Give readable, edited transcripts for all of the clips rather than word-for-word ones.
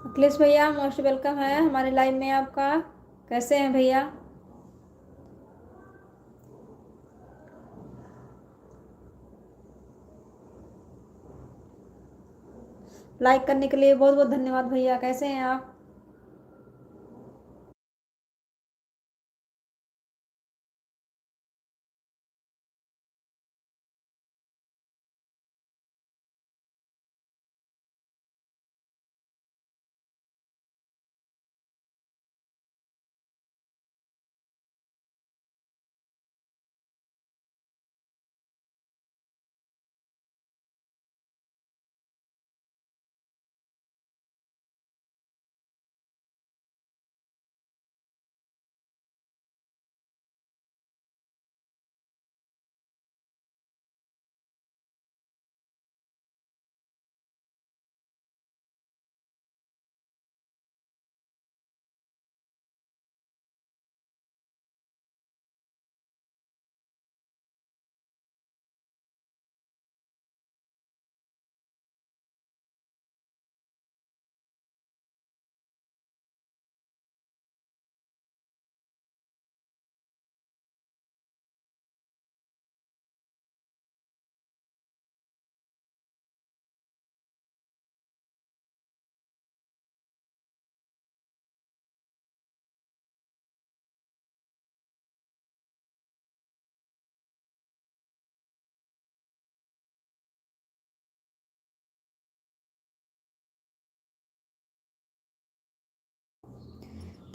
अखिलेश भैया most welcome है हमारे लाइव में आपका। कैसे हैं भैया? लाइक करने के लिए बहुत बहुत धन्यवाद भैया। कैसे हैं आप?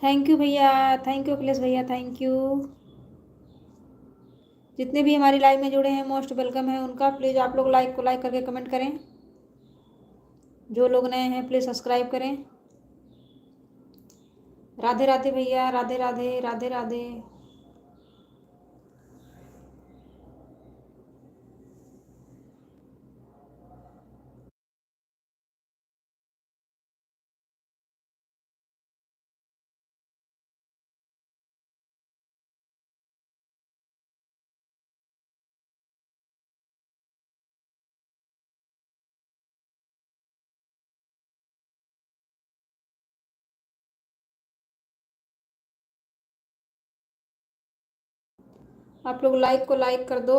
थैंक यू भैया। थैंक यू अखिलेश भैया, थैंक यू। जितने भी हमारी लाइव में जुड़े हैं मोस्ट वेलकम है उनका। प्लीज़ आप लोग लाइक को लाइक करके कमेंट करें। जो लोग नए हैं प्लीज़ सब्सक्राइब करें। राधे राधे भैया, राधे राधे, राधे राधे। आप लोग लाइक को लाइक कर दो।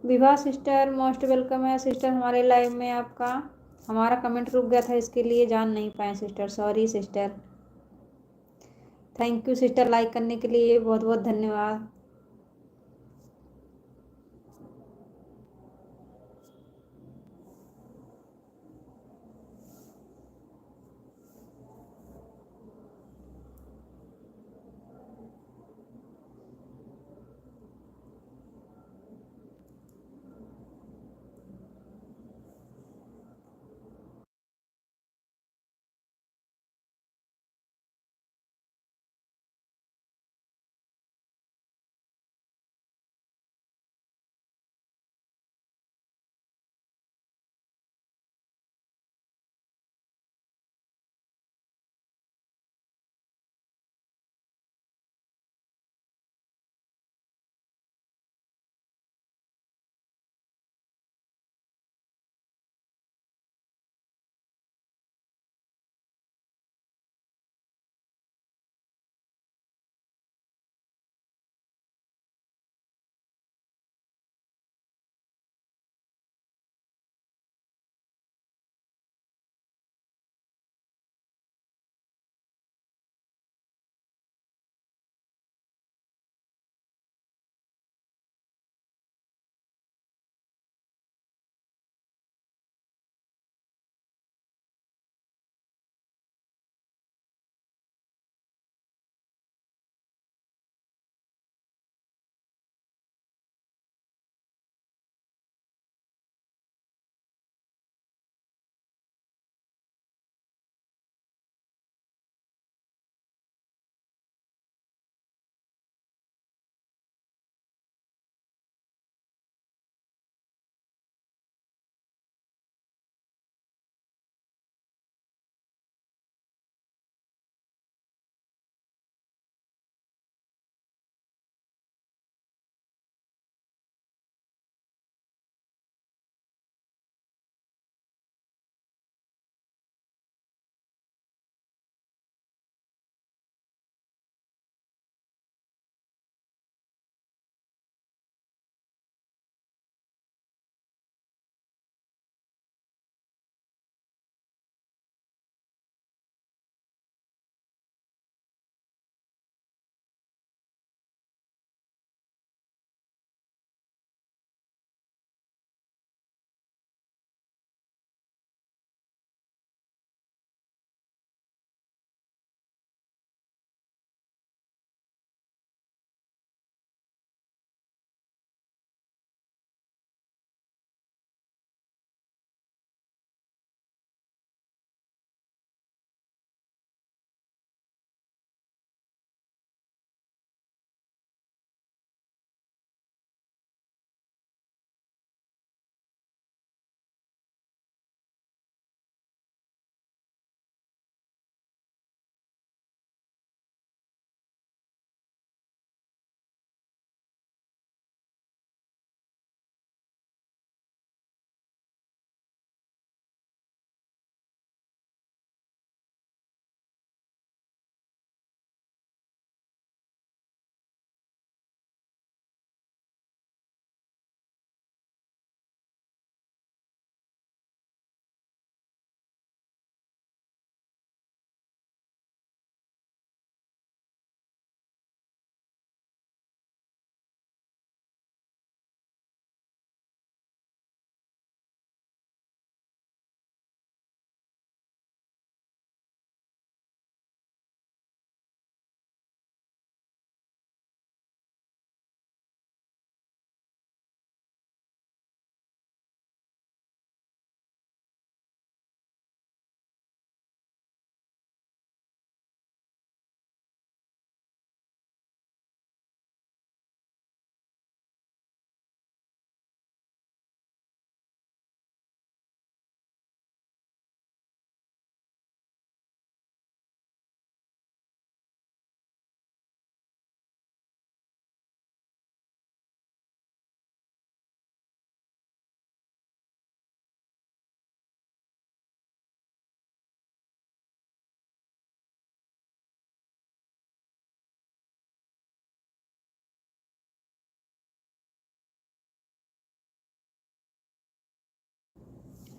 विभा सिस्टर मोस्ट वेलकम है सिस्टर हमारे लाइव में आपका। हमारा कमेंट रुक गया था इसके लिए जान नहीं पाए sister, sorry sister. Thank you sister like करने के लिए, बहुत बहुत धन्यवाद।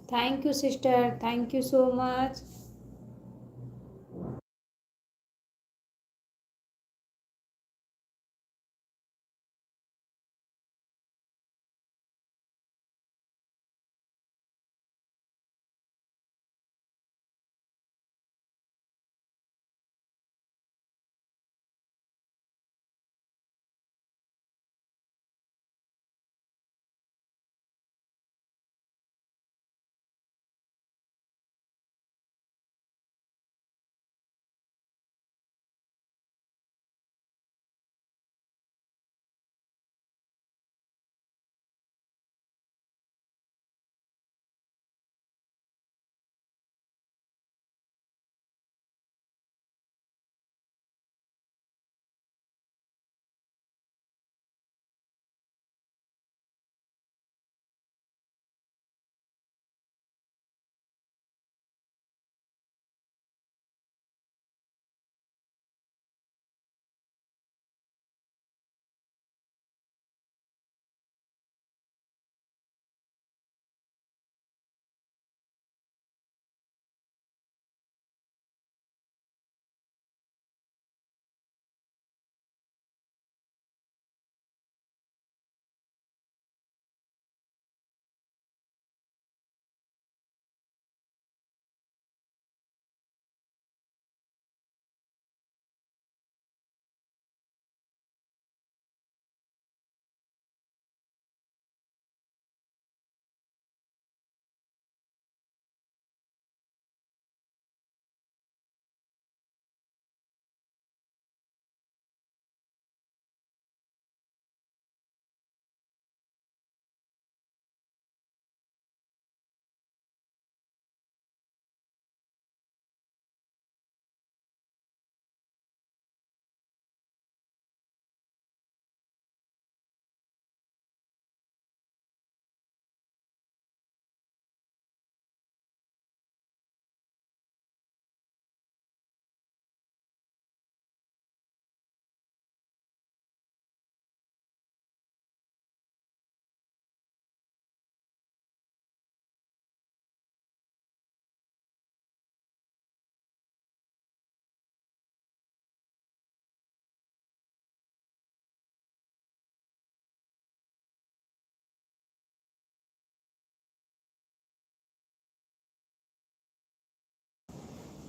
Thank you sister, thank you so much.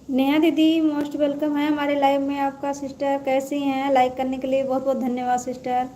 Neha दीदी मोस्ट वेलकम है हमारे लाइव में आपका। सिस्टर कैसी हैं? लाइक करने के लिए बहुत बहुत धन्यवाद सिस्टर।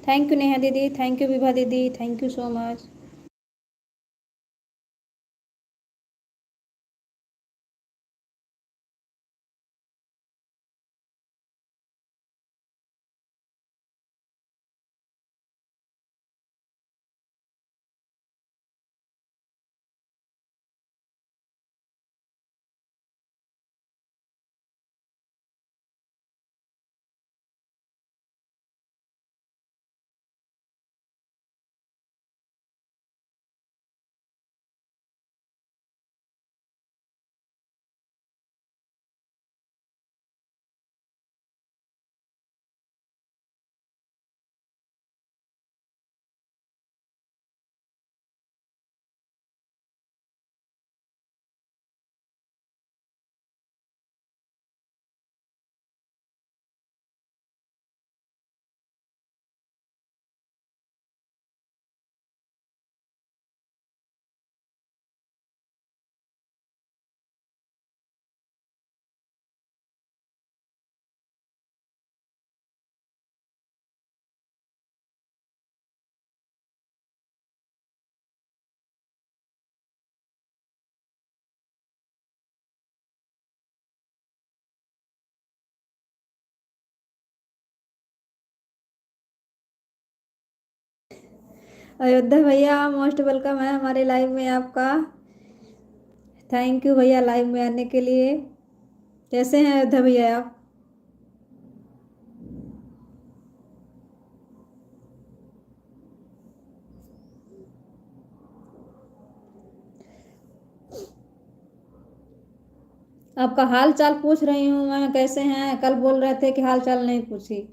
थैंक यू नेहा दीदी, थैंक यू विभा दीदी, thank you so much. Ayodhya भैया मोस्ट वेलकम है हमारे लाइव में आपका। थैंक यू भैया लाइव में आने के लिए। कैसे हैं अयोध्या भैया आप? आपका हाल चाल पूछ रही हूँ मैं, कैसे हैं? कल बोल रहे थे कि हाल चाल नहीं पूछी।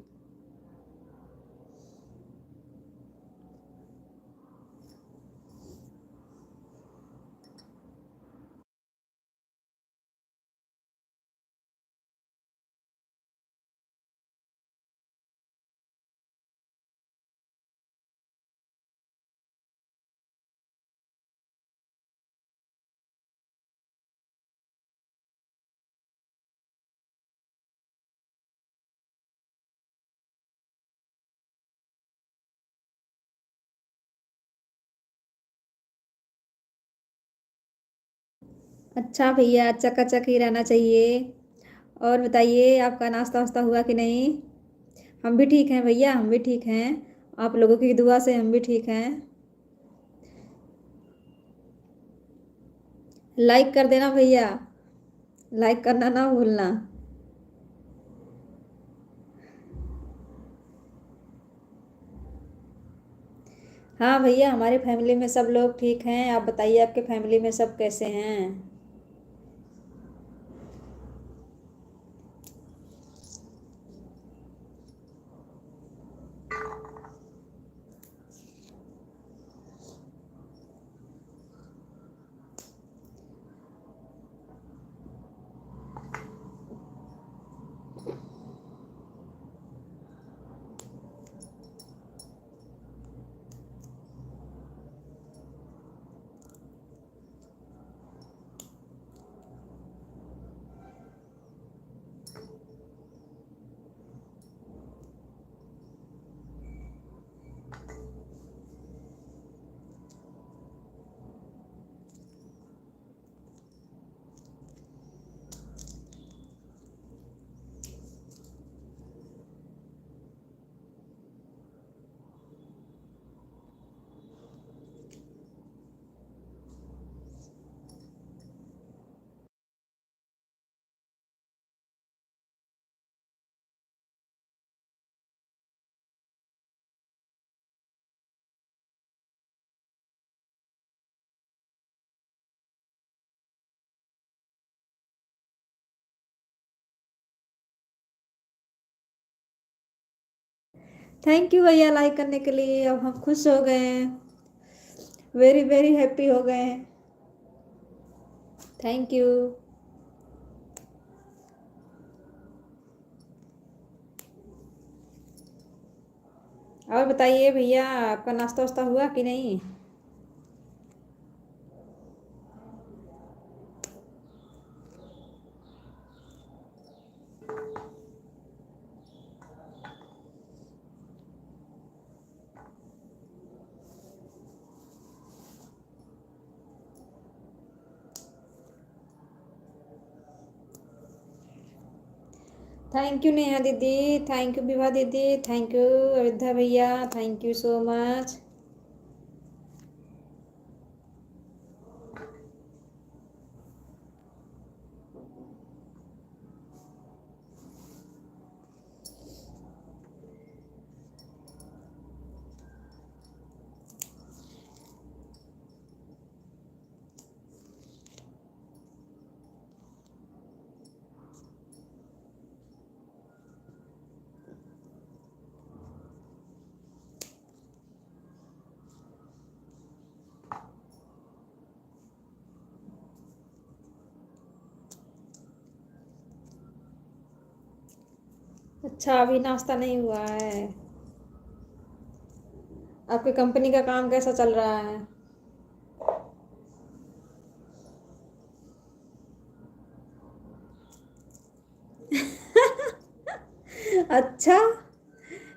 अच्छा भैया, चकाचक ही रहना चाहिए। और बताइए, आपका नाश्ता वास्ता हुआ कि नहीं? हम भी ठीक हैं भैया, हम भी ठीक हैं। आप लोगों की दुआ से हम भी ठीक हैं। लाइक कर देना भैया, लाइक करना ना भूलना। हाँ भैया, हमारे फैमिली में सब लोग ठीक हैं। आप बताइए, आपके फैमिली में सब कैसे हैं? थैंक यू भैया लाइक करने के लिए। अब हम खुश हो गए हैं, वेरी वेरी हैप्पी हो गए हैं। Thank you. और बताइए भैया, आपका नाश्ता वास्ता हुआ कि नहीं? थैंक यू नेहा दीदी, थैंक यू विभा दीदी, थैंक यू अयोध्या भैया, थैंक यू सो मच। अच्छा, अभी नाश्ता नहीं हुआ है। आपकी कंपनी का काम कैसा चल रहा है? अच्छा,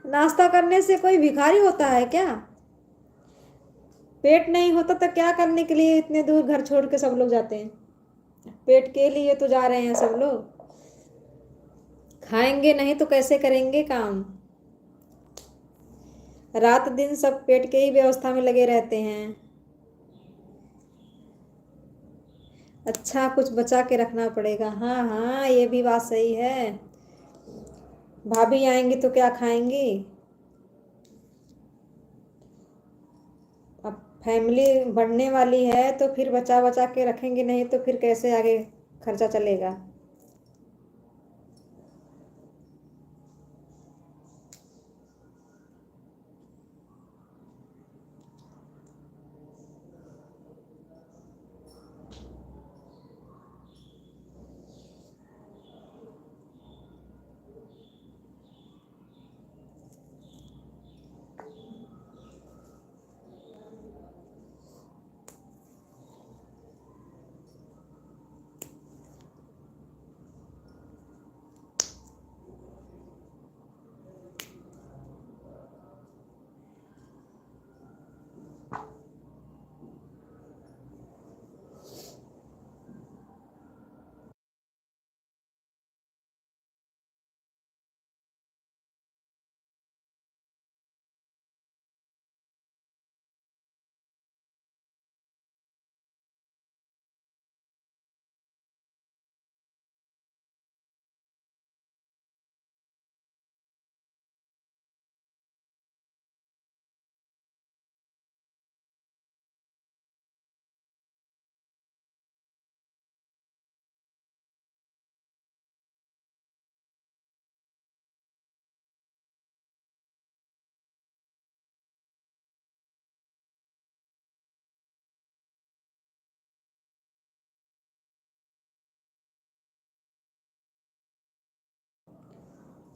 नाश्ता करने से कोई भिखारी होता है क्या? पेट नहीं होता तो क्या करने के लिए इतने दूर घर छोड़ के सब लोग जाते हैं? पेट के लिए तो जा रहे हैं सब लोग। खाएंगे नहीं तो कैसे करेंगे काम? रात दिन सब पेट के ही व्यवस्था में लगे रहते हैं। अच्छा, कुछ बचा के रखना पड़ेगा। हाँ हाँ, ये भी बात सही है। भाभी आएंगी तो क्या खाएंगी? अब फैमिली बढ़ने वाली है तो फिर बचा बचा के रखेंगे, नहीं तो फिर कैसे आगे खर्चा चलेगा।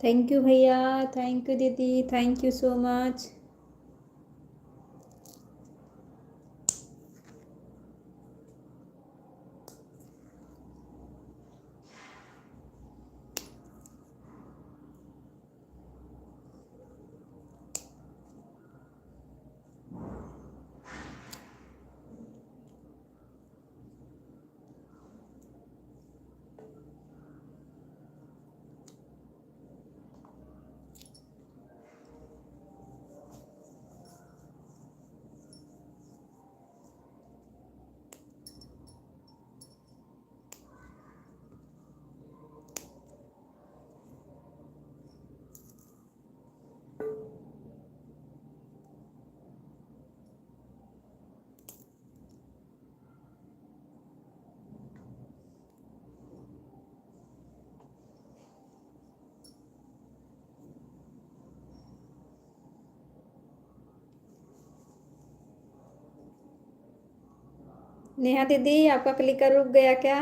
थैंक यू भैया। थैंक यू दीदी। Thank you so much. Neha दीदी, आपका क्लिकर रुक गया क्या?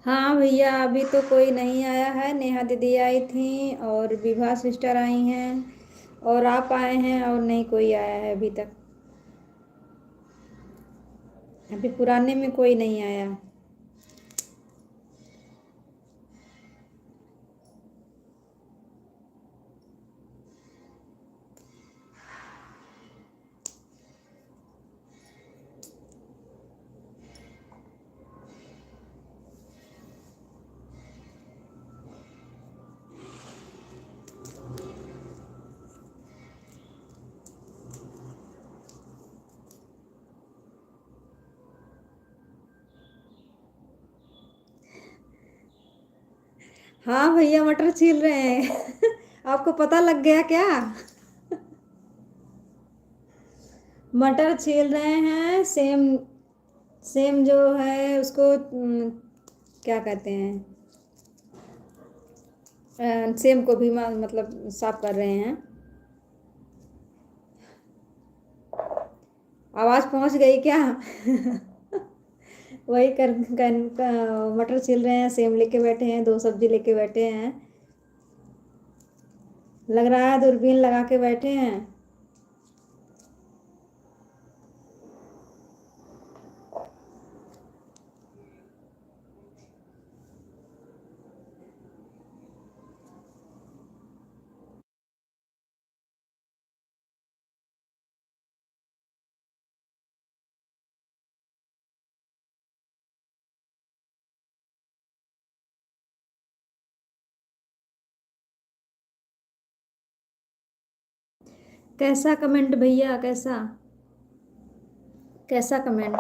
हाँ भैया, अभी तो कोई नहीं आया है। नेहा दीदी आई थी और विभा सिस्टर आई हैं और आप आए हैं, और नहीं कोई आया है अभी तक। अभी पुराने में कोई नहीं आया। हाँ भैया, मटर छील रहे हैं। आपको पता लग गया क्या? मटर छील रहे हैं। सेम, सेम जो है उसको क्या कहते हैं, सेम को भी मतलब साफ कर रहे हैं। आवाज़ पहुंच गई क्या? वही मटर छील रहे हैं, सेम लेके बैठे हैं, दो सब्जी लेके बैठे हैं। लग रहा है दूरबीन लगा के बैठे हैं। कैसा कमेंट भैया, कैसा कैसा कमेंट?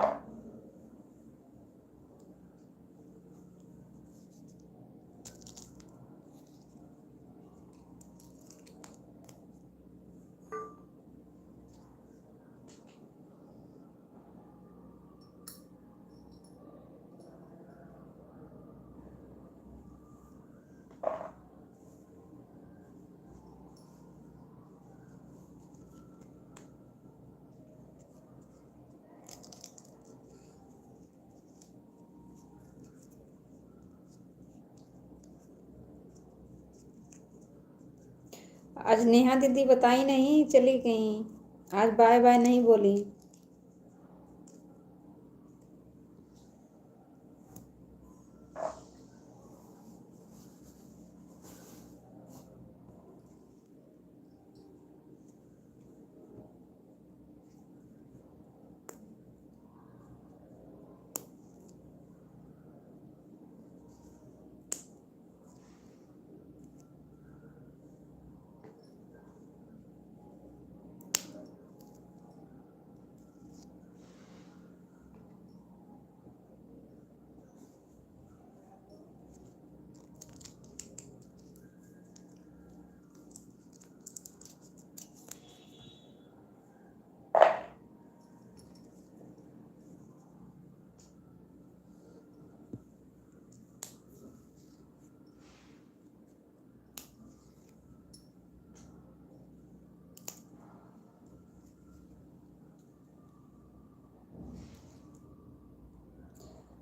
आज नेहा दीदी बताई नहीं, चली गई। आज बाय बाय नहीं बोली।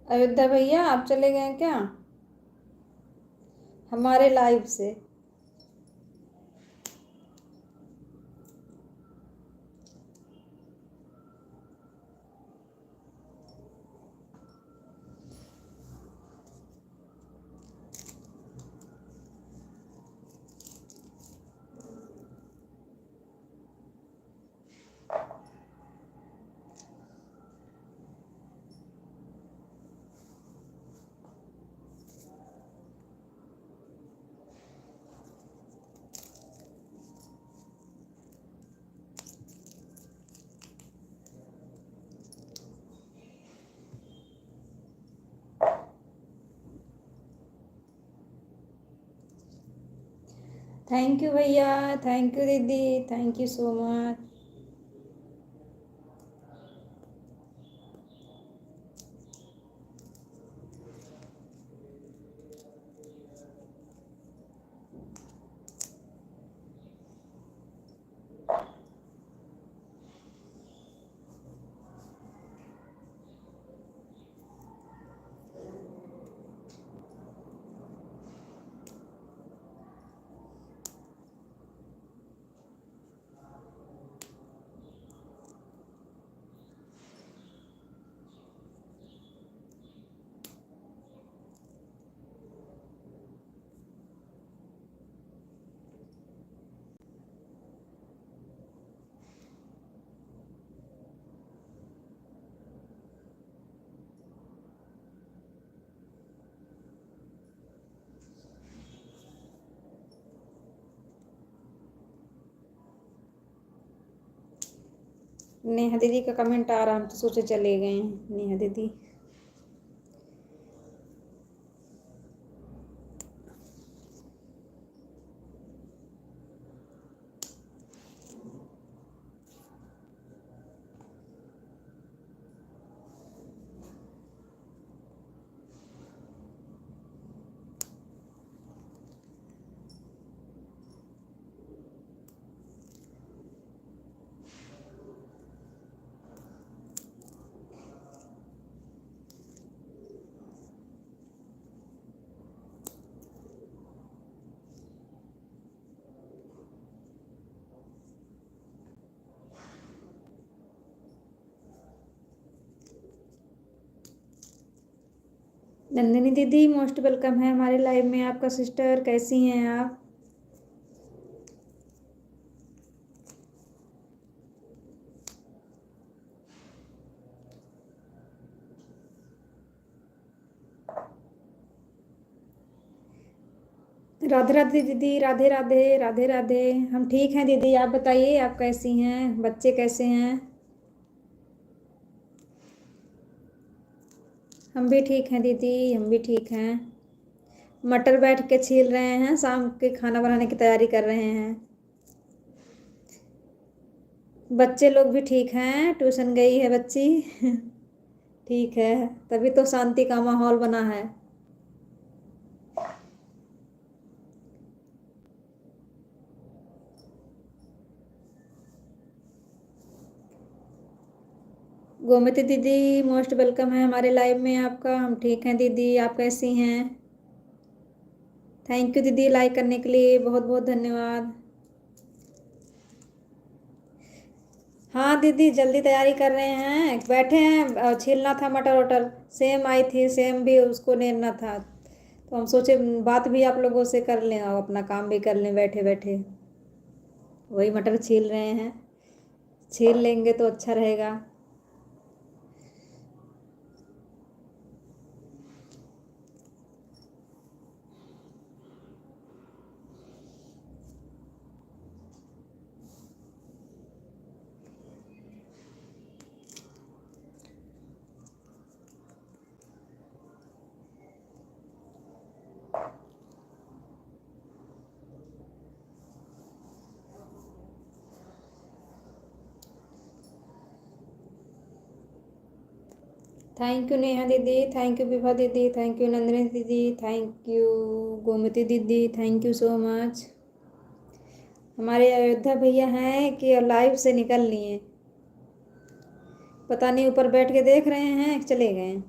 अयोध्या भैया आप चले गए क्या हमारे लाइव से? थैंक यू भैया, थैंक यू दीदी, thank you so much. Neha दीदी का कमेंट आ रहा, हम तो सोचे चले गए हैं नेहा दीदी। नंदिनी दीदी मोस्ट वेलकम है हमारे लाइव में आपका। सिस्टर कैसी हैं आप? राधे राधे दीदी, राधे राधे, राधे राधे। हम ठीक हैं दीदी, आप बताइए आप कैसी हैं, बच्चे कैसे हैं? हम भी ठीक हैं दीदी, हम भी ठीक हैं। मटर बैठ के छील रहे हैं, शाम के खाना बनाने की तैयारी कर रहे हैं। बच्चे लोग भी ठीक हैं, ट्यूशन गई है बच्ची। ठीक है, तभी तो शांति का माहौल बना है। गोमती दीदी, मोस्ट वेलकम है हमारे लाइव में आपका। हम ठीक हैं दीदी, आप कैसी हैं? थैंक यू दीदी, लाइक करने के लिए बहुत बहुत धन्यवाद। हाँ दीदी, जल्दी तैयारी कर रहे हैं, बैठे हैं। छीलना था मटर वटर, सेम आई थी, सेम भी उसको नेरना था, तो हम सोचे बात भी आप लोगों से कर लें और अपना काम भी कर लें बैठे बैठे। वही मटर छील रहे हैं, छील लेंगे तो अच्छा रहेगा। थैंक यू नेहा दीदी, थैंक यू विभा दीदी, थैंक यू नंदिनी दीदी, थैंक यू गोमती दीदी, थैंक यू सो मच। हमारे अयोध्या भैया हैं कि लाइव से निकल लिए, पता नहीं ऊपर बैठ के देख रहे हैं चले गए।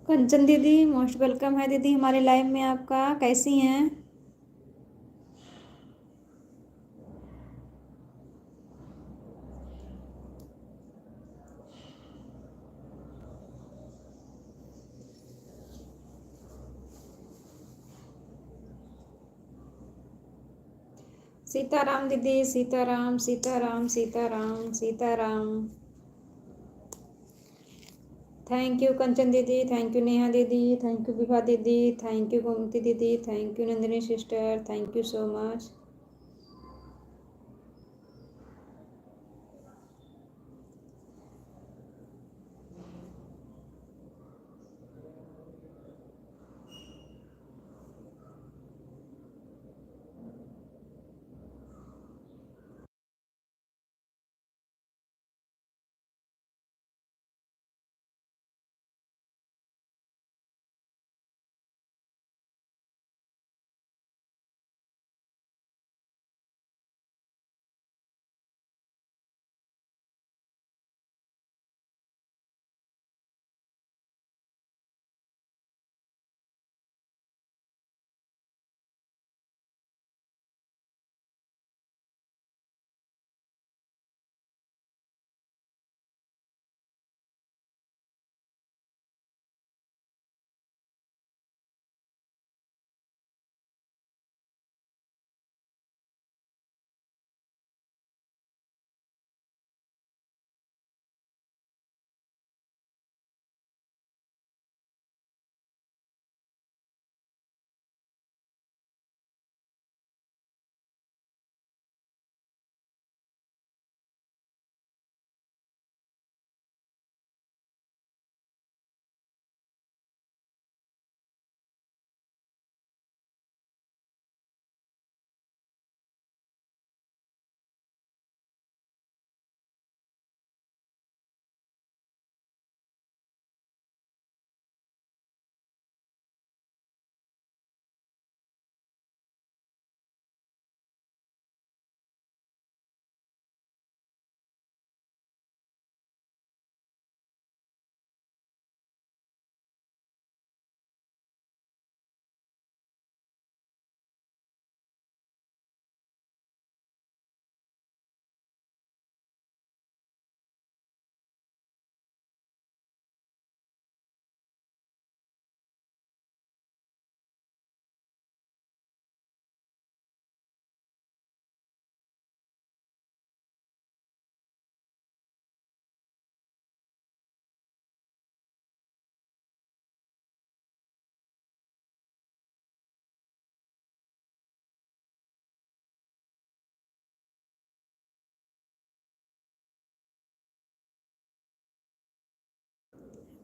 कंचन दीदी, मोस्ट वेलकम है दीदी हमारे लाइव में आपका, कैसी हैं? सीताराम दीदी, सीताराम सीताराम सीताराम सीताराम। थैंक यू कंचन दीदी, थैंक यू नेहा दीदी, थैंक यू विभा दीदी, थैंक यू गोमती दीदी, thank you Nandini sister, thank you so much.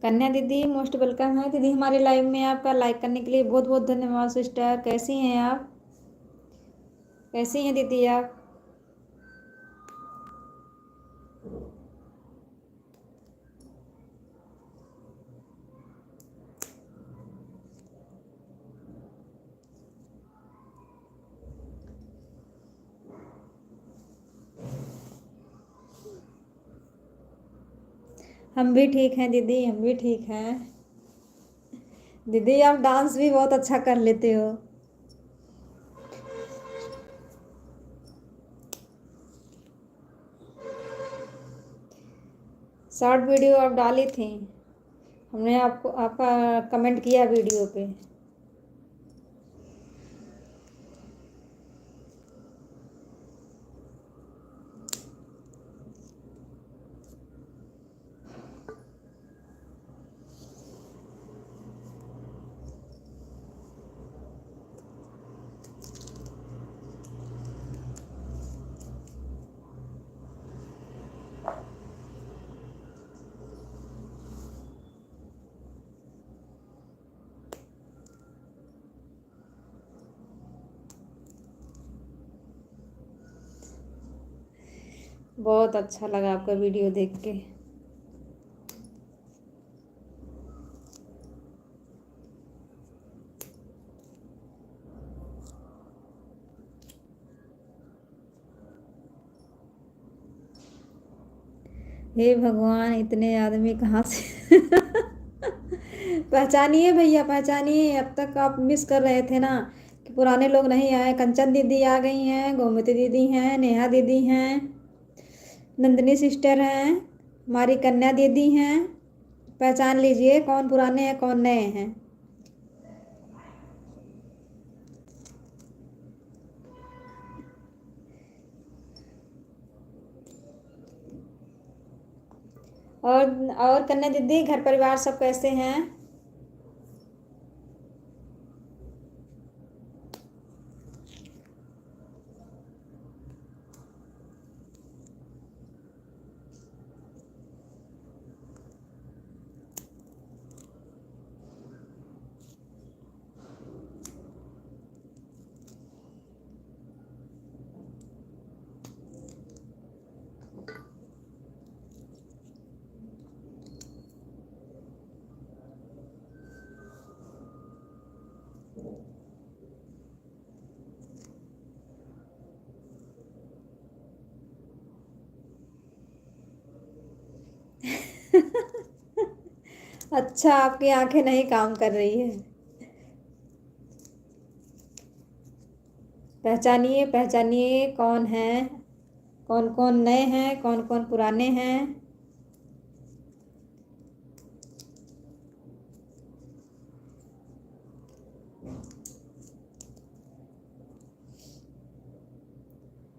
कन्या दीदी मोस्ट वेलकम है दीदी हमारे लाइव में। आपका लाइक करने के लिए बहुत बहुत धन्यवाद सिस्टर। कैसी हैं आप, कैसी हैं दीदी आप? हम भी ठीक हैं दीदी, हम भी ठीक हैं दीदी। आप डांस भी बहुत अच्छा कर लेते हो। शॉर्ट वीडियो आप डाली थी, हमने आपको आपका कमेंट किया वीडियो पे। बहुत अच्छा लगा आपका वीडियो देख के। हे भगवान, इतने आदमी कहाँ से पहचानिए भैया, पहचानिए। अब तक आप मिस कर रहे थे ना कि पुराने लोग नहीं आए। कंचन दीदी आ गई हैं, गोमती दीदी हैं, नेहा दीदी हैं, नंदिनी सिस्टर हैं, हमारी कन्या दीदी हैं। पहचान लीजिए कौन पुराने हैं कौन नए हैं। और कन्या दीदी, घर परिवार सब कैसे हैं? अच्छा, आपकी आंखें नहीं काम कर रही है। पहचानिए पहचानिए, कौन है? कौन कौन नए हैं, कौन कौन पुराने हैं?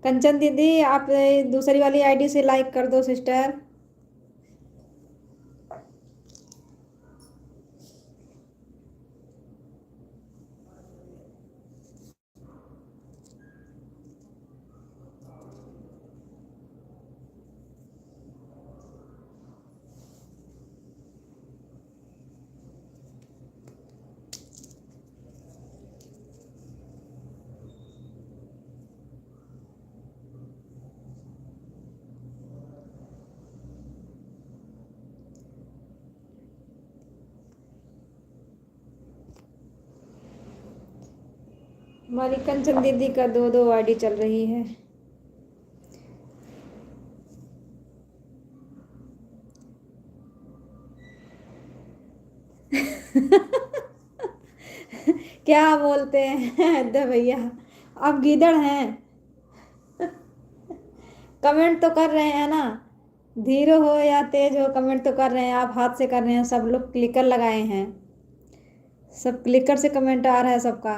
कंचन दीदी, आप दूसरी वाली आईडी से लाइक कर दो सिस्टर। हमारी कंचन दीदी का दो दो आईडी चल रही है। क्या बोलते हैं दे भैया, आप गीदड़ हैं? कमेंट तो कर रहे हैं ना? धीरे हो या तेज हो, कमेंट तो कर रहे हैं। आप हाथ से कर रहे हैं, सब लोग क्लिकर लगाए हैं। सब क्लिकर से कमेंट आ रहा है सबका।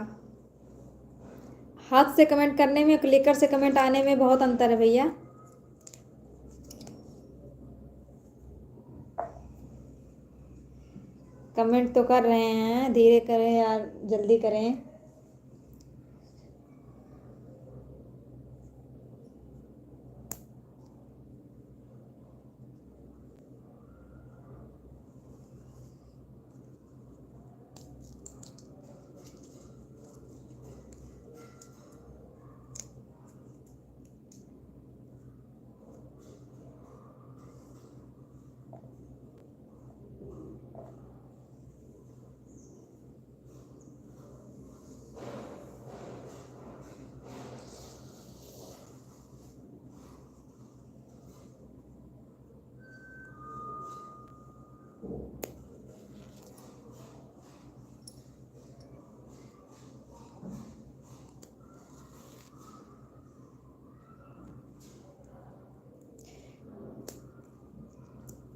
हाथ से कमेंट करने में, क्लिकर से कमेंट आने में बहुत अंतर है भैया। कमेंट तो कर रहे हैं, धीरे करें यार, जल्दी करें।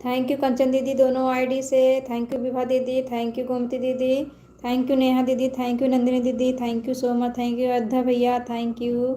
थैंक यू कंचन दीदी, दोनों आईडी से। थैंक यू विभा दीदी, थैंक यू गोमती दीदी, थैंक यू नेहा दीदी, थैंक यू नंदिनी दीदी, thank you so much, thank you Ayodhya भैया, थैंक यू।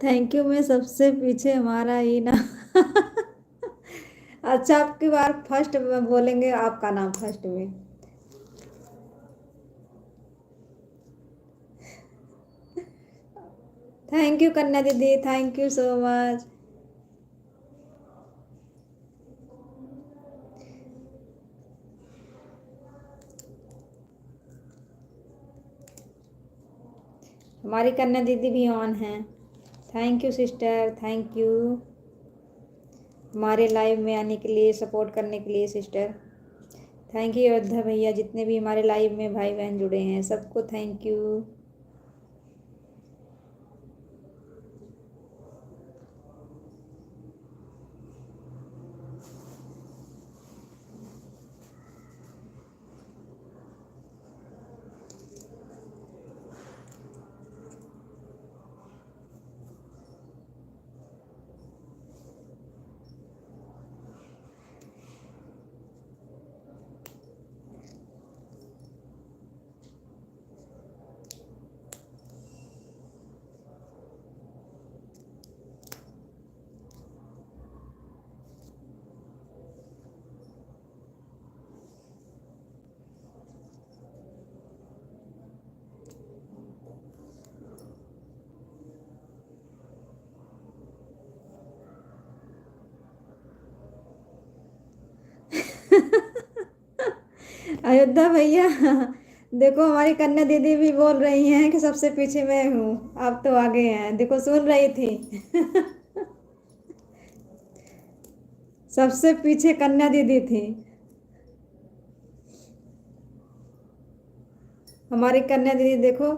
थैंक यू, मैं सबसे पीछे, हमारा ही ना। अच्छा, आपकी बार फर्स्ट में बोलेंगे आपका नाम फर्स्ट में। थैंक यू कन्या दीदी, थैंक यू सो मच। हमारी कन्या दीदी भी ऑन है। Thank you sister, thank you हमारे लाइव में आने के लिए, सपोर्ट करने के लिए सिस्टर। थैंक यू अयोध्या भैया, जितने भी हमारे लाइव में भाई बहन जुड़े हैं सबको थैंक यू। अयोध्या भैया देखो हमारी कन्या दीदी भी बोल रही हैं कि सबसे पीछे मैं हूँ। आप तो आगे हैं, देखो सुन रही थी सबसे पीछे कन्या दीदी थी। हमारी कन्या दीदी देखो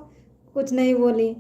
कुछ नहीं बोली।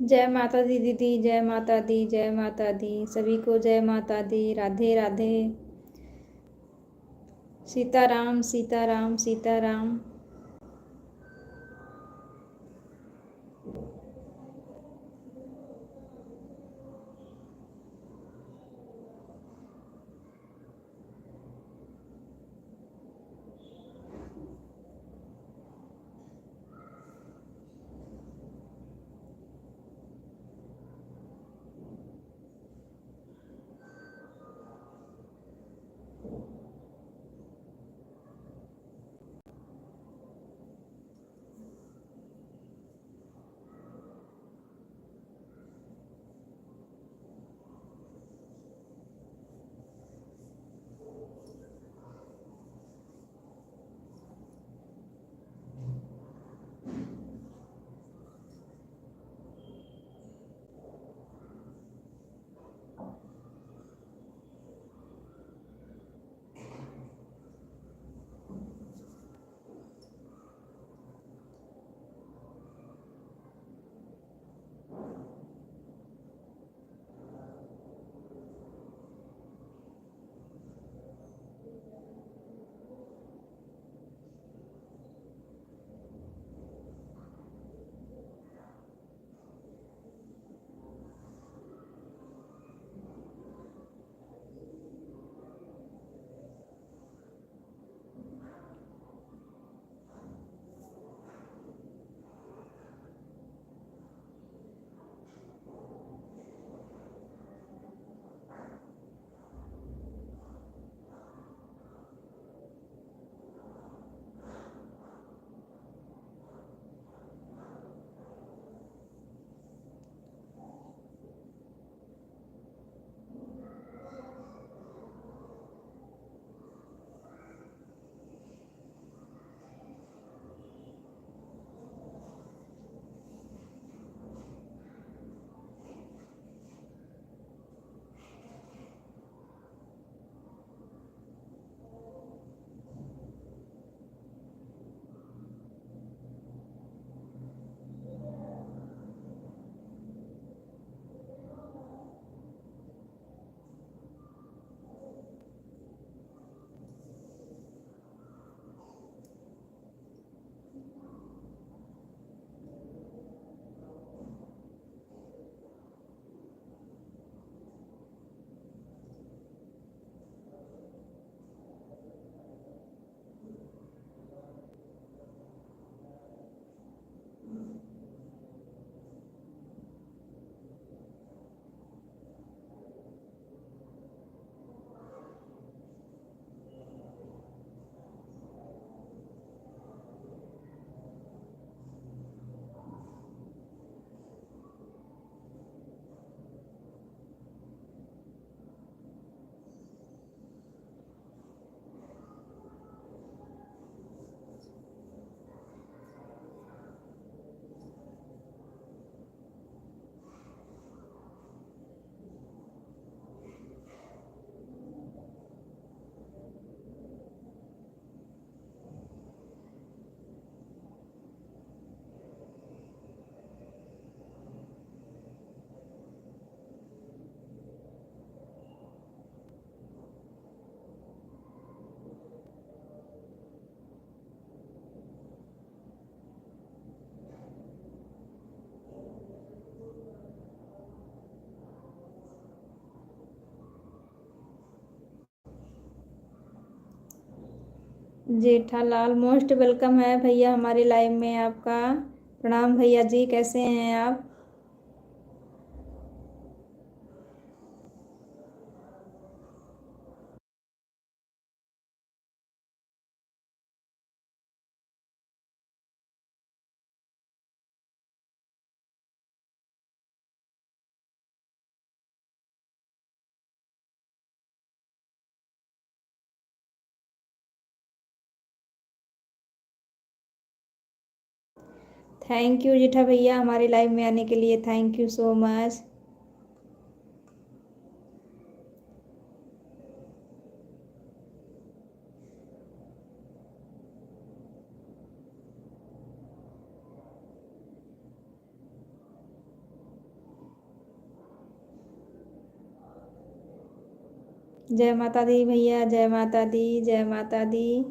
जय माता दी दीदी, जय माता दी, जय माता दी, सभी को जय माता दी, राधे राधे। सीताराम सीताराम सीताराम। जेठालाल मोस्ट वेलकम है भैया हमारे लाइव में आपका। प्रणाम भैया जी, कैसे हैं आप? थैंक यू जेठा भैया हमारे लाइव में आने के लिए, थैंक यू सो मच। जय माता दी भैया, जय माता दी, जय माता दी।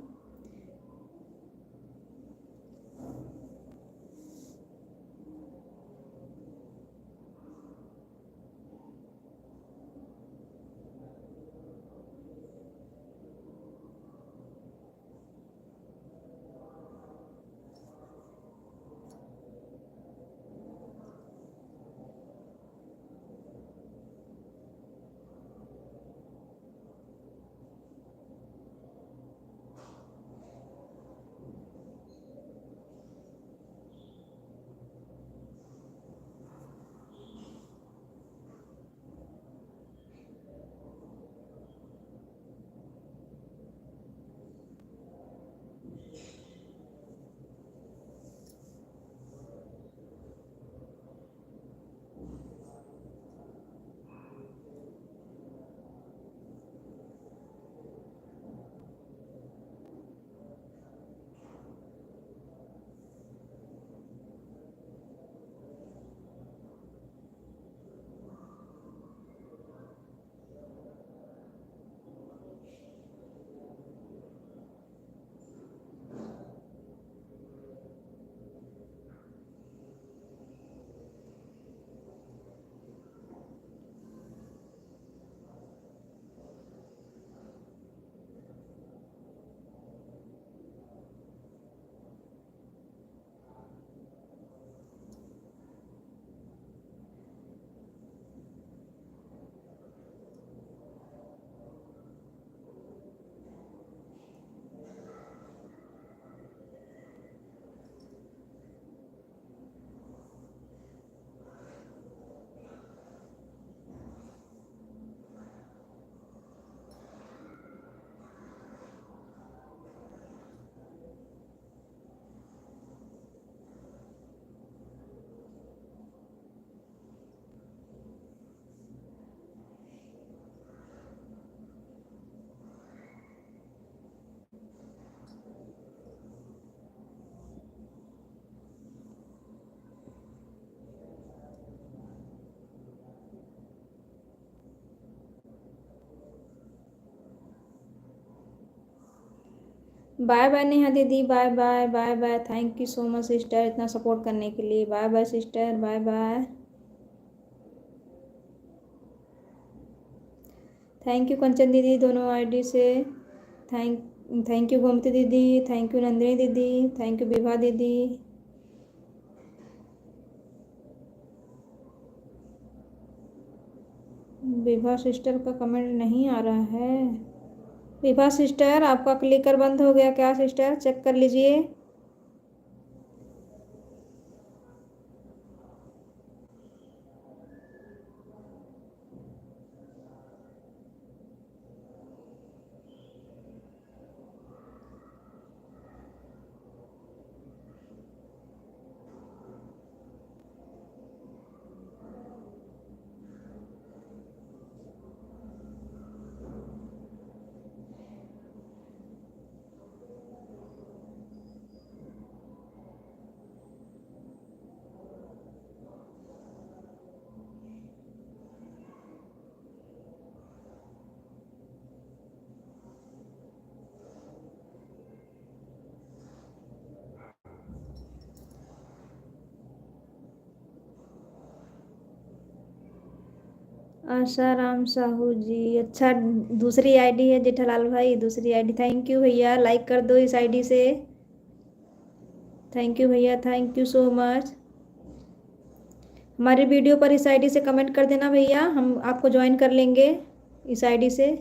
Bye bye Neha didi, bye bye bye bye, thank you so much sister इतना सपोर्ट करने के लिए। Bye bye sister, bye bye. Thank you Kanchan didi दोनों आईडी से। थैंक यू गोमती दीदी, थैंक यू नंदिनी दीदी, थैंक यू विभा दीदी। विभा सिस्टर का कमेंट नहीं आ रहा है। विभा सिस्टर आपका क्लिकर बंद हो गया क्या सिस्टर? चेक कर लीजिए। आशाराम साहू जी, अच्छा। दूसरी आईडी है जेठालाल भाई, दूसरी आईडी। थैंक यू भैया, लाइक कर दो इस आईडी से। थैंक यू भैया, थैंक यू सो मच। हमारी वीडियो पर इस आईडी से कमेंट कर देना भैया, हम आपको ज्वाइन कर लेंगे इस आईडी से।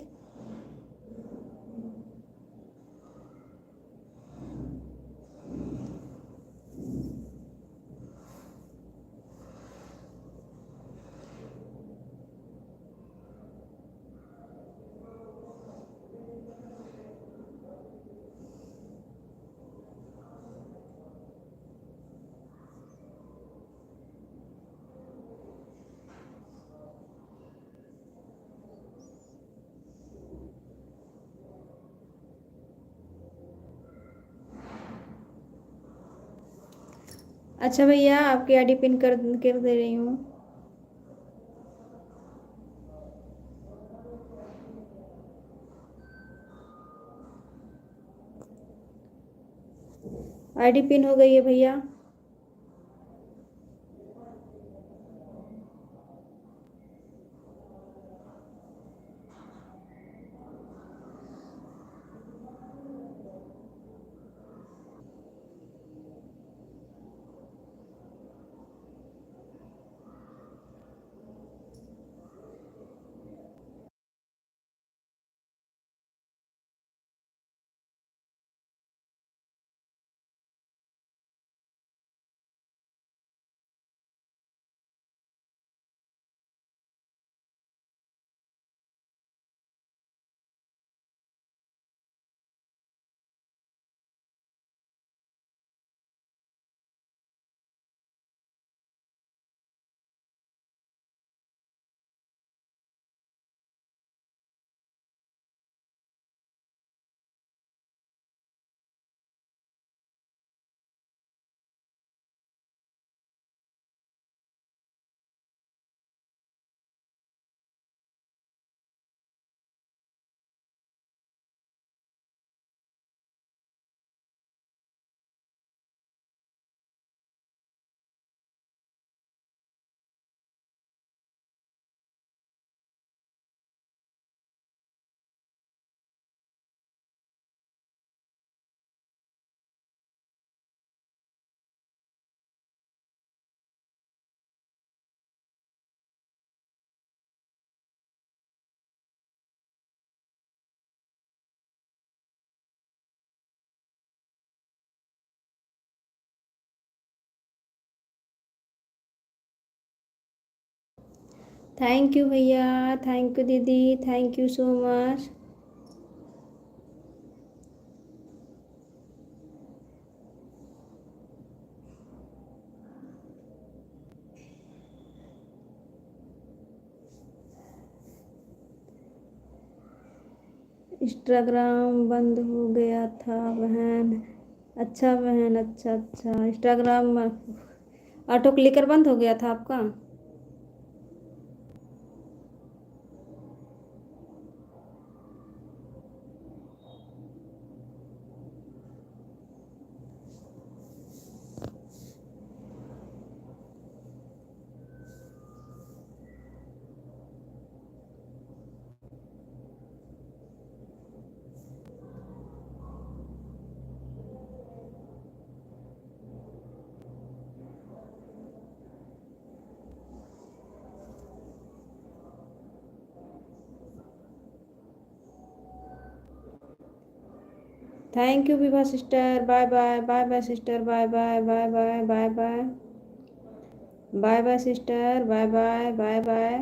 अच्छा भैया, आपकी आईडी पिन कर दे रही हूँ। आईडी पिन हो गई है भैया। थैंक यू भैया, थैंक यू दीदी, thank you so much. Instagram बंद हो गया था बहन। अच्छा बहन, अच्छा अच्छा। इंस्टाग्राम ऑटो क्लिकर बंद हो गया था आपका। Thank you Vibha sister, bye bye, bye bye sister, bye bye, bye bye, bye bye, bye bye sister, bye bye, bye bye.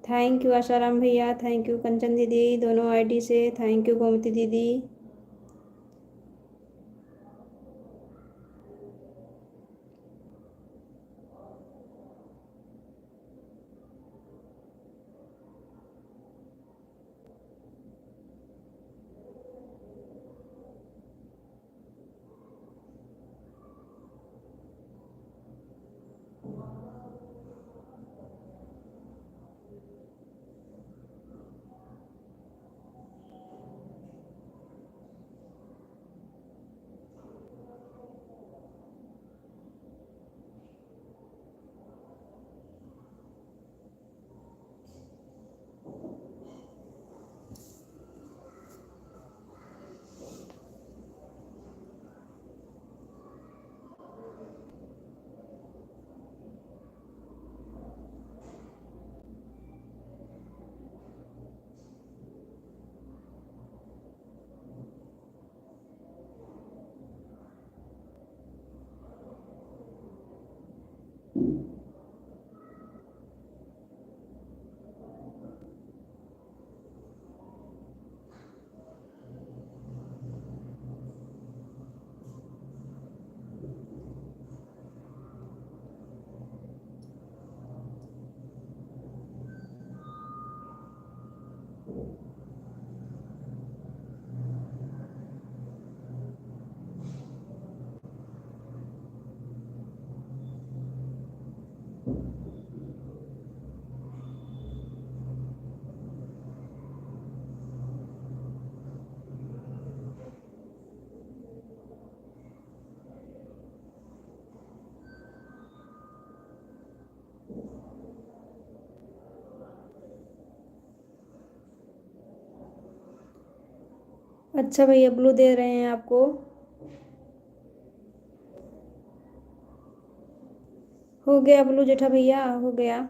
Thank you Asharam भैया, थैंक यू कंचन दीदी, दोनों आईडी से थैंक यू गोमती दीदी। अच्छा भैया, ब्लू दे रहे हैं आपको। हो गया ब्लू जेठा भैया, हो गया।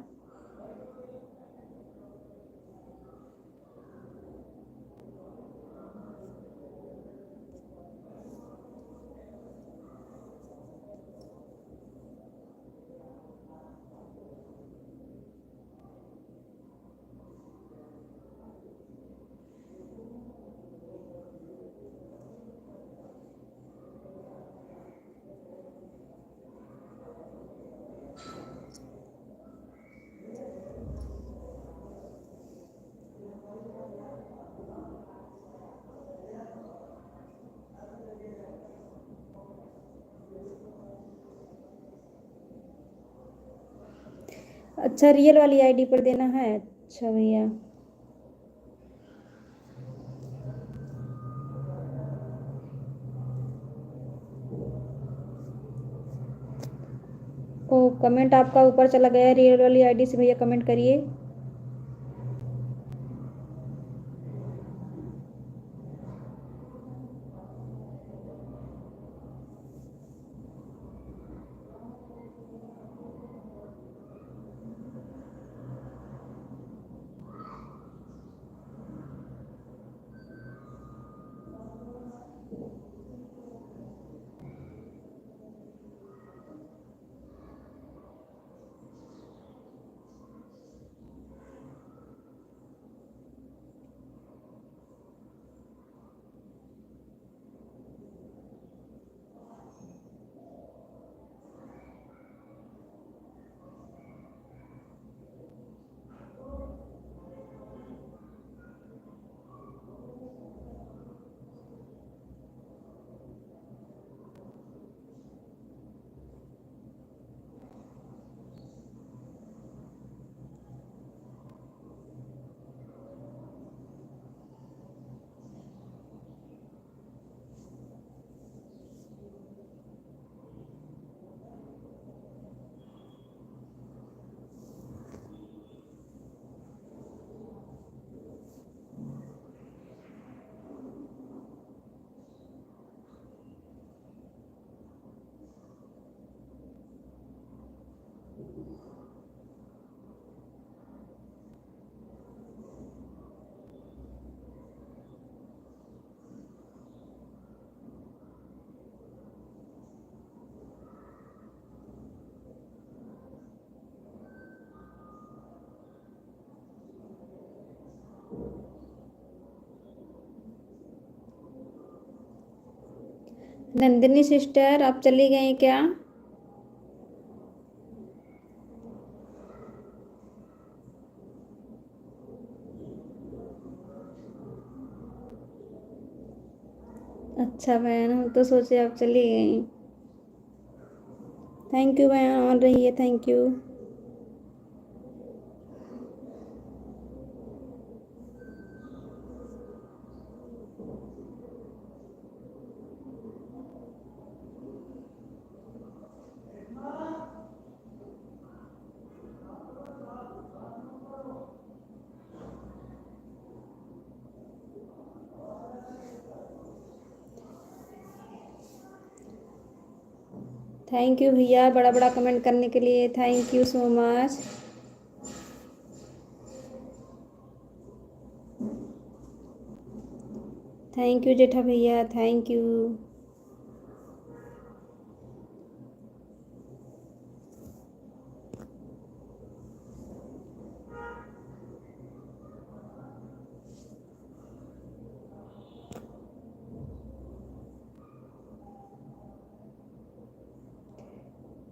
अच्छा, रियल वाली आईडी पर देना है। अच्छा भैया। ओ, कमेंट आपका ऊपर चला गया। रियल वाली आईडी से भैया कमेंट करिए। नंदिनी सिस्टर, आप चली गई क्या? अच्छा बहन, हम तो सोचे आप चली गई। थैंक यू बहन, ऑन रही है, थैंक यू। थैंक यू भैया, बड़ा बड़ा कमेंट करने के लिए, thank you so much. Thank you Jetha bhaiya, thank you.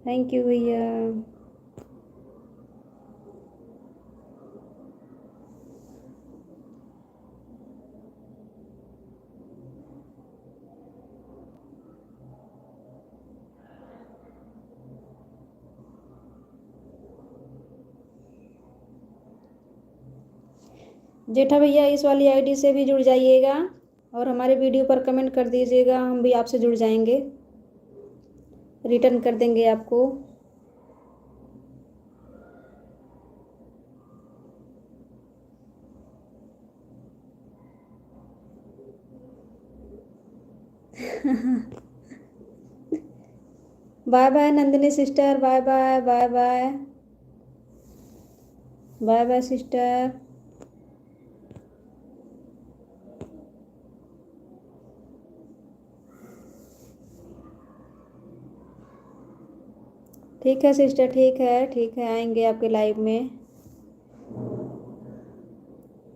Thank you भैया। जेठा भैया, इस वाली आईडी से भी जुड़ जाइएगा और हमारे वीडियो पर कमेंट कर दीजिएगा, हम भी आपसे जुड़ जाएंगे, रिटर्न कर देंगे आपको। Bye bye Nandini sister, bye bye bye bye bye bye sister. ठीक है सिस्टर, ठीक है, आएंगे आपके लाइव में।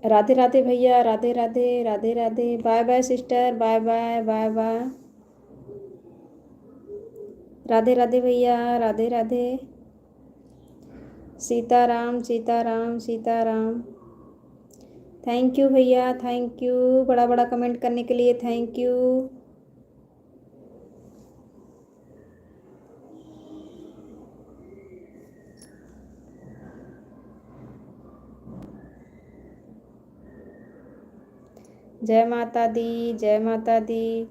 राधे राधे भैया, Radhe Radhe Radhe Radhe, bye bye sister, bye bye bye bye, Radhe Radhe भैया, राधे राधे, सीताराम सीताराम सीताराम। थैंक यू भैया, थैंक यू, बड़ा बड़ा कमेंट करने के लिए थैंक यू। जय माता दी, जय माता दी।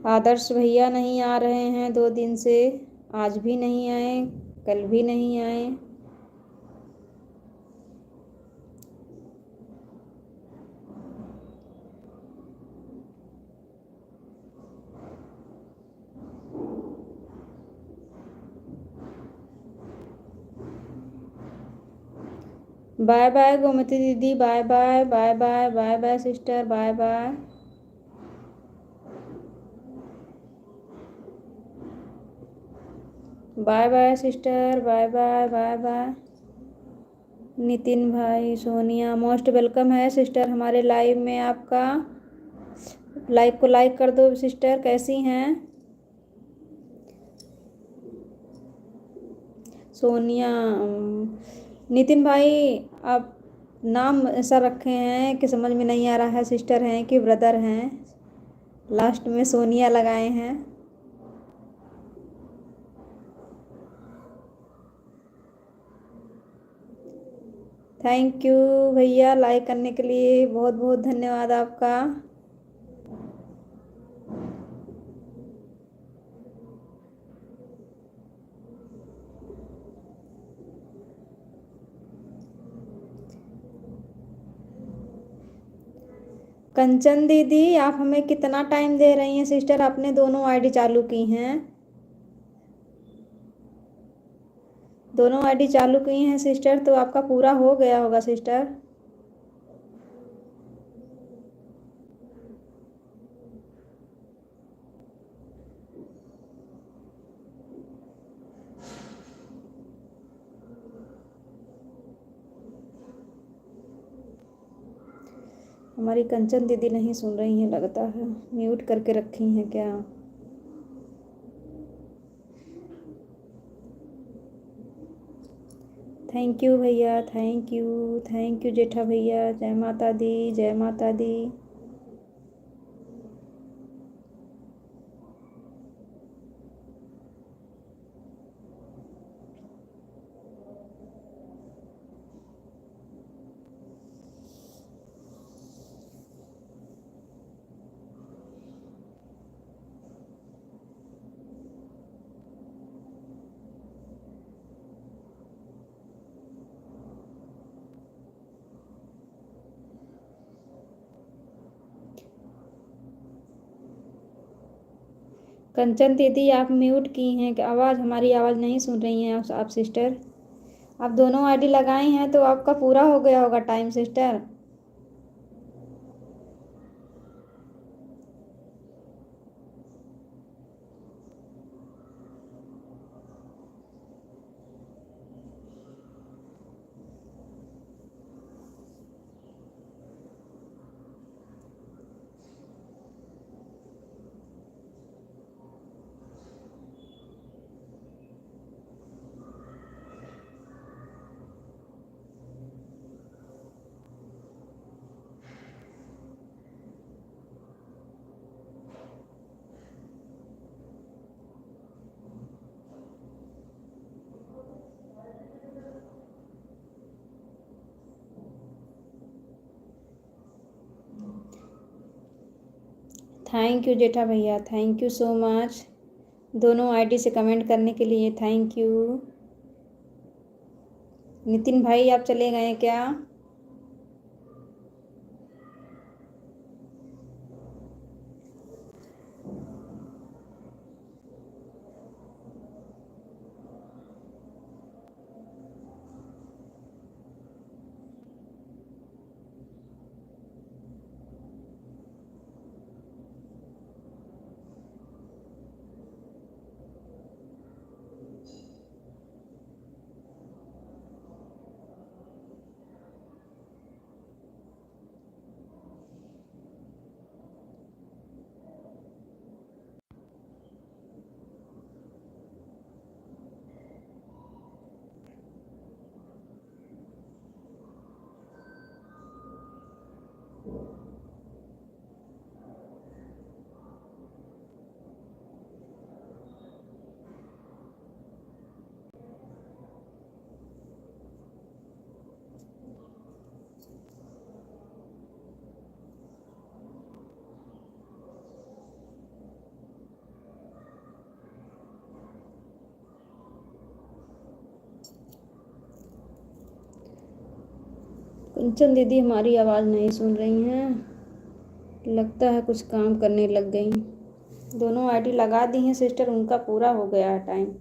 आदर्श भैया नहीं आ रहे हैं 2 दिन से, आज भी नहीं आए, कल भी नहीं आए। बाय बाय गोमती दीदी, bye bye bye bye bye bye sister, bye bye. Bye bye sister, bye bye bye bye. Nitin भाई, सोनिया, मोस्ट वेलकम है सिस्टर हमारे लाइव में आपका। लाइव को लाइक कर दो सिस्टर, कैसी हैं? सोनिया, नितिन भाई, आप नाम ऐसा रखे हैं कि समझ में नहीं आ रहा है सिस्टर हैं कि ब्रदर हैं, लास्ट में सोनिया लगाए हैं। थैंक यू भैया, लाइक करने के लिए बहुत बहुत धन्यवाद आपका। कंचन दीदी, आप हमें कितना टाइम दे रही हैं सिस्टर? आपने दोनों आईडी चालू की हैं, दोनों आईडी चालू की हैं सिस्टर, तो आपका पूरा हो गया होगा सिस्टर। हमारी कंचन दीदी नहीं सुन रही हैं लगता है, म्यूट करके रखी हैं क्या? थैंक यू भैया, थैंक यू जेठा भैया, जय माता दी, जय माता दी। कंचन दीदी, आप म्यूट की हैं कि आवाज़, हमारी आवाज़ नहीं सुन रही हैं आप सिस्टर? आप दोनों आईडी लगाई हैं तो आपका पूरा हो गया होगा time sister. Thank you Jetha bhaiya, thank you so much. दोनों आईडी से कमेंट करने के लिए थैंक यू। नितिन भाई आप चले गए क्या? कंचन दीदी हमारी आवाज़ नहीं सुन रही हैं, लगता है कुछ काम करने लग गई। दोनों आईडी लगा दी हैं सिस्टर, उनका पूरा हो गया है time.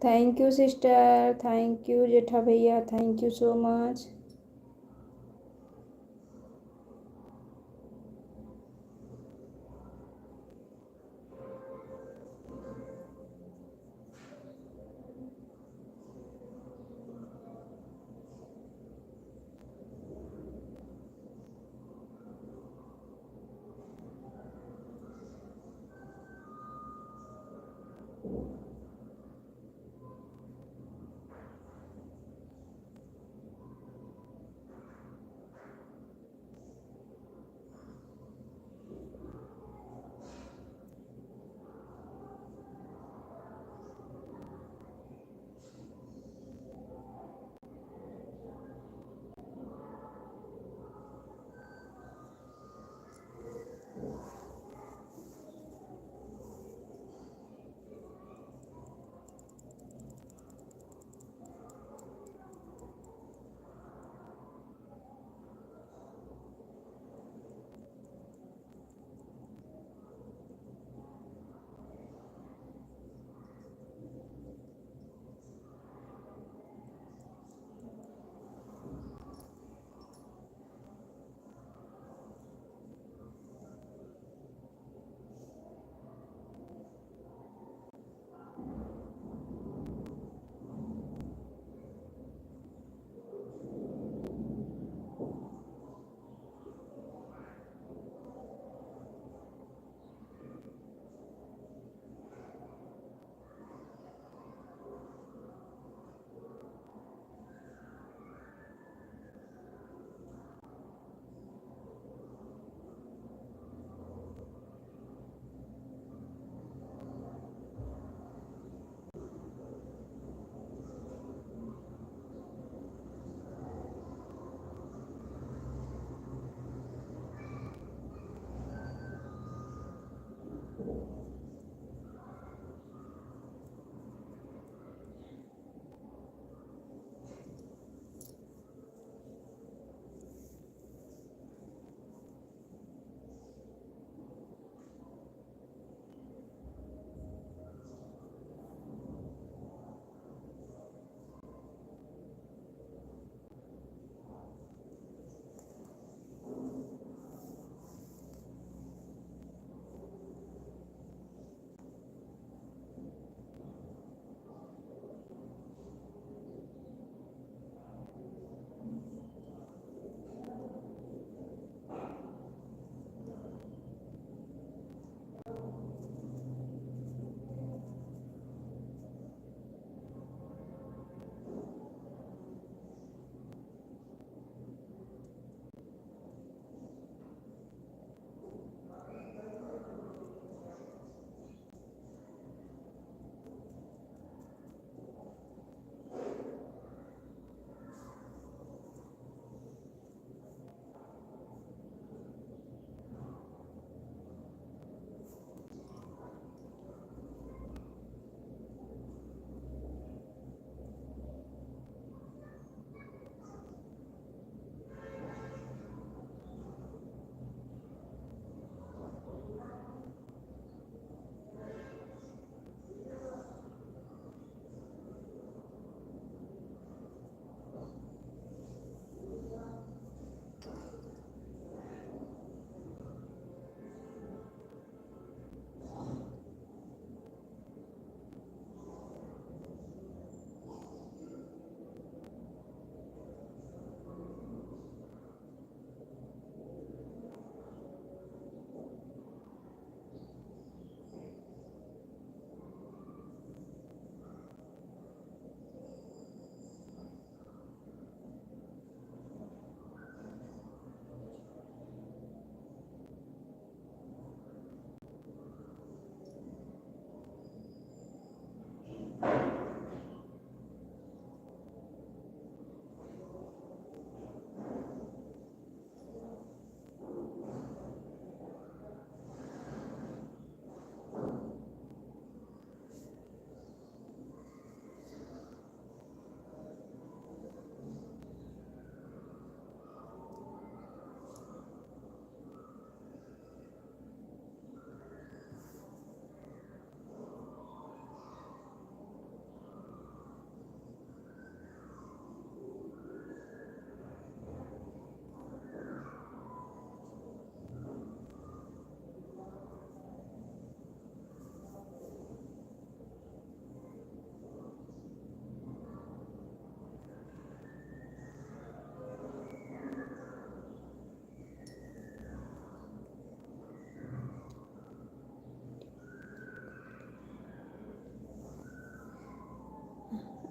Thank you sister, thank you Jetha bhaiya, thank you so much.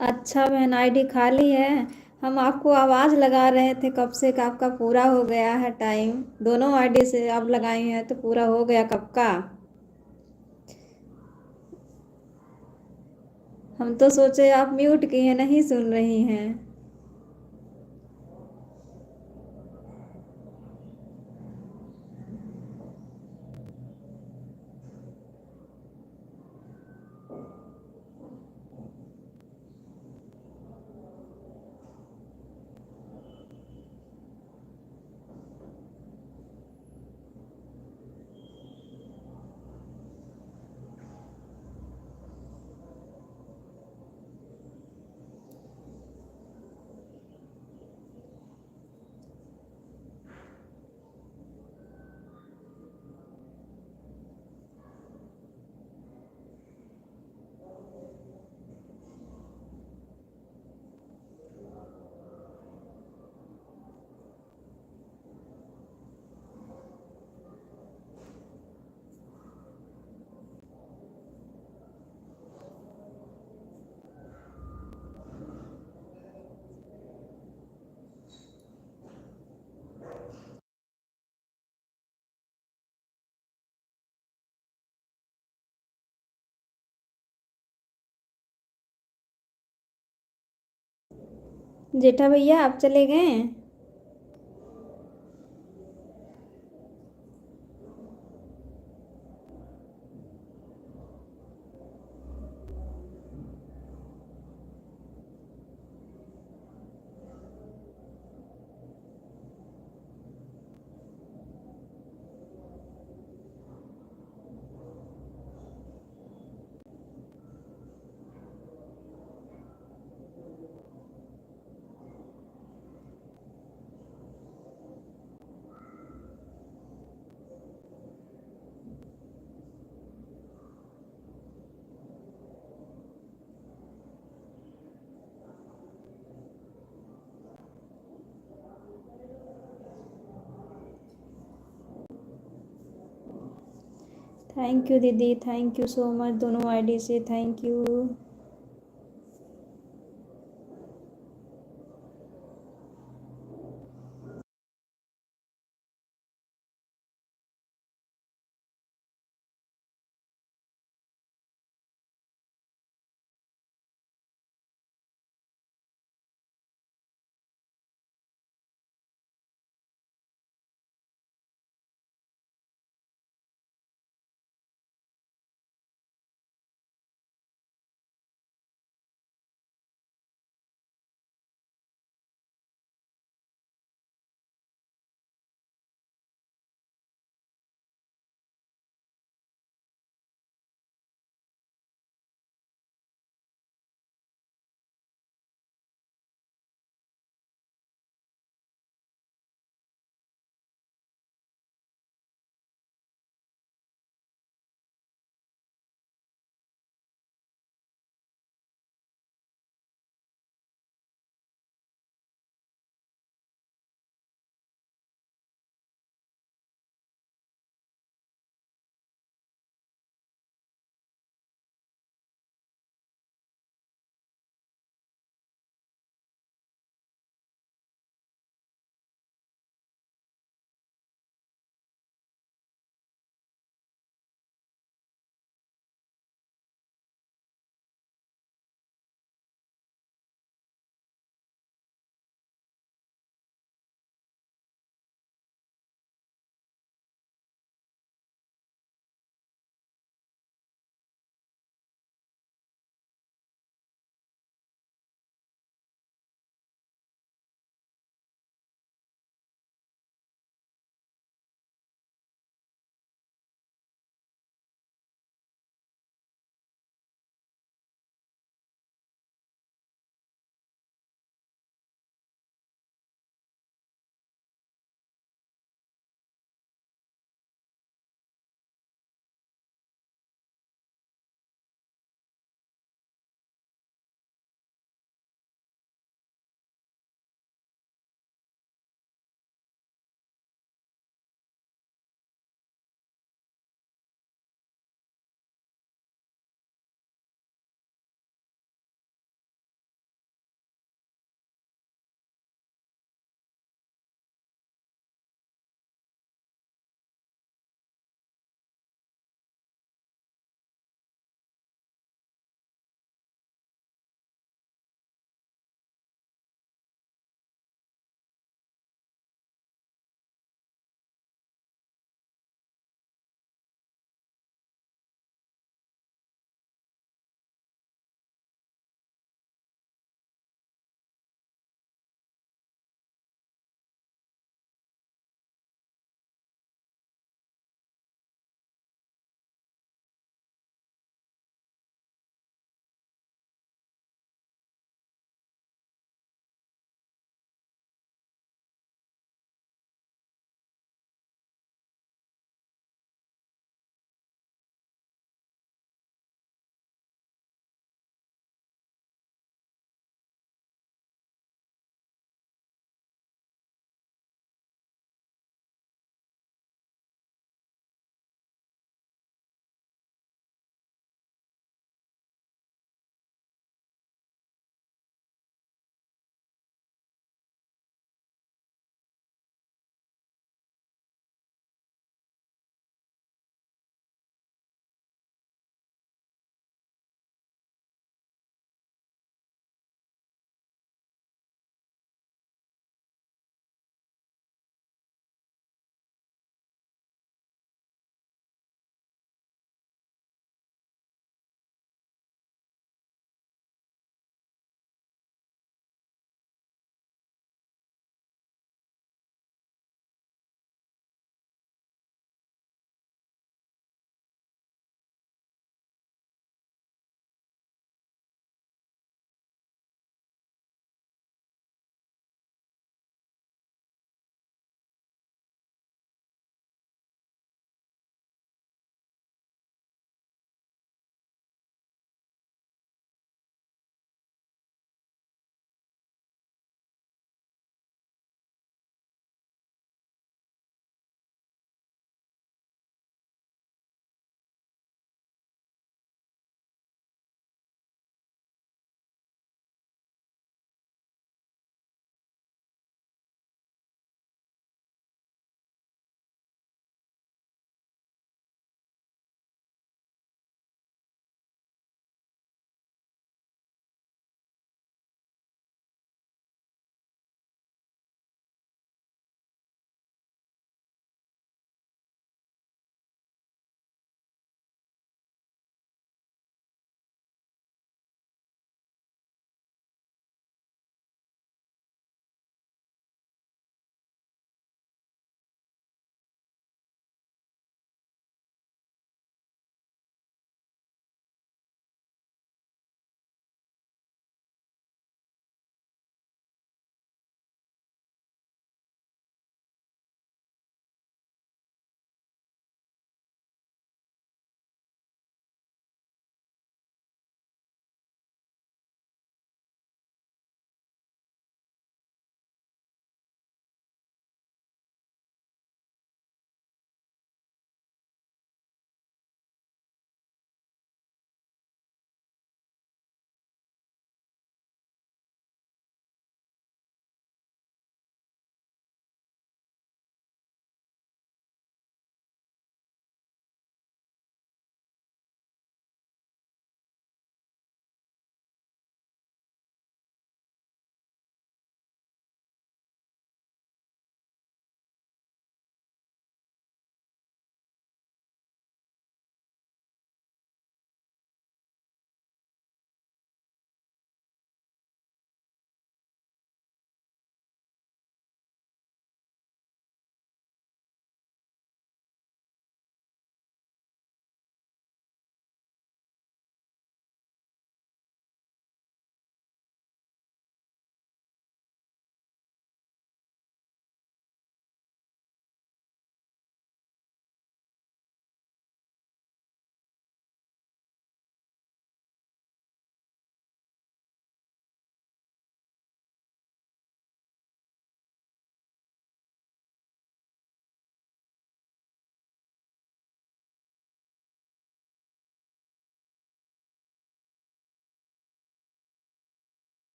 अच्छा बहन, आईडी खाली है। हम आपको आवाज़ लगा रहे थे कब से कि आपका पूरा हो गया है टाइम। दोनों आईडी से आप लगाई हैं तो पूरा हो गया कब का। हम तो सोचे आप म्यूट की हैं, नहीं सुन रही हैं। जेठा भैया आप चले गए। थैंक यू दीदी, थैंक यू सो मच, दोनों आईडी से थैंक यू।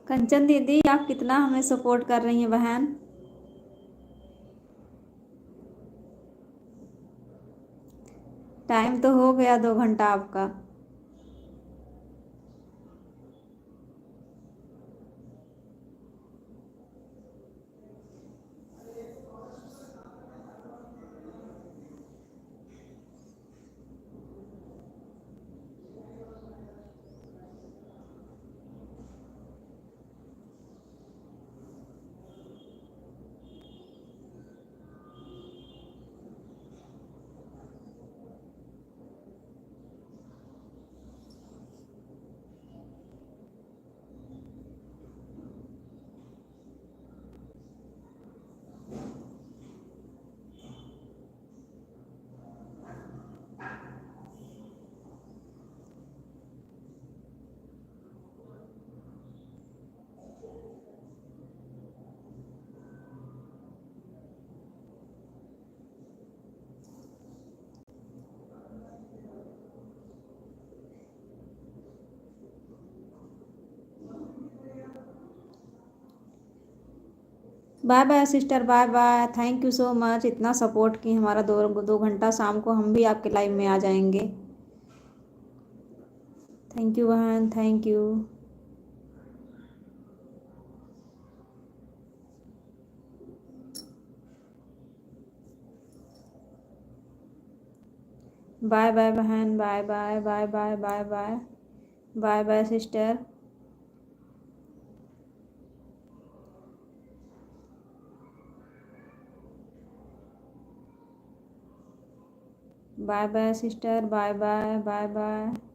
कंचन दीदी, आप कितना हमें सपोर्ट कर रही हैं बहन। टाइम तो हो गया 2 घंटा आपका। Bye bye sister, bye bye. Thank you so much, इतना सपोर्ट की हमारा 2 घंटा। शाम को हम भी आपके लाइव में आ जाएंगे। थैंक यू बहन, थैंक यू। बाय बाय बहन, bye bye bye bye bye bye bye bye sister. Bye bye sister, bye bye bye bye.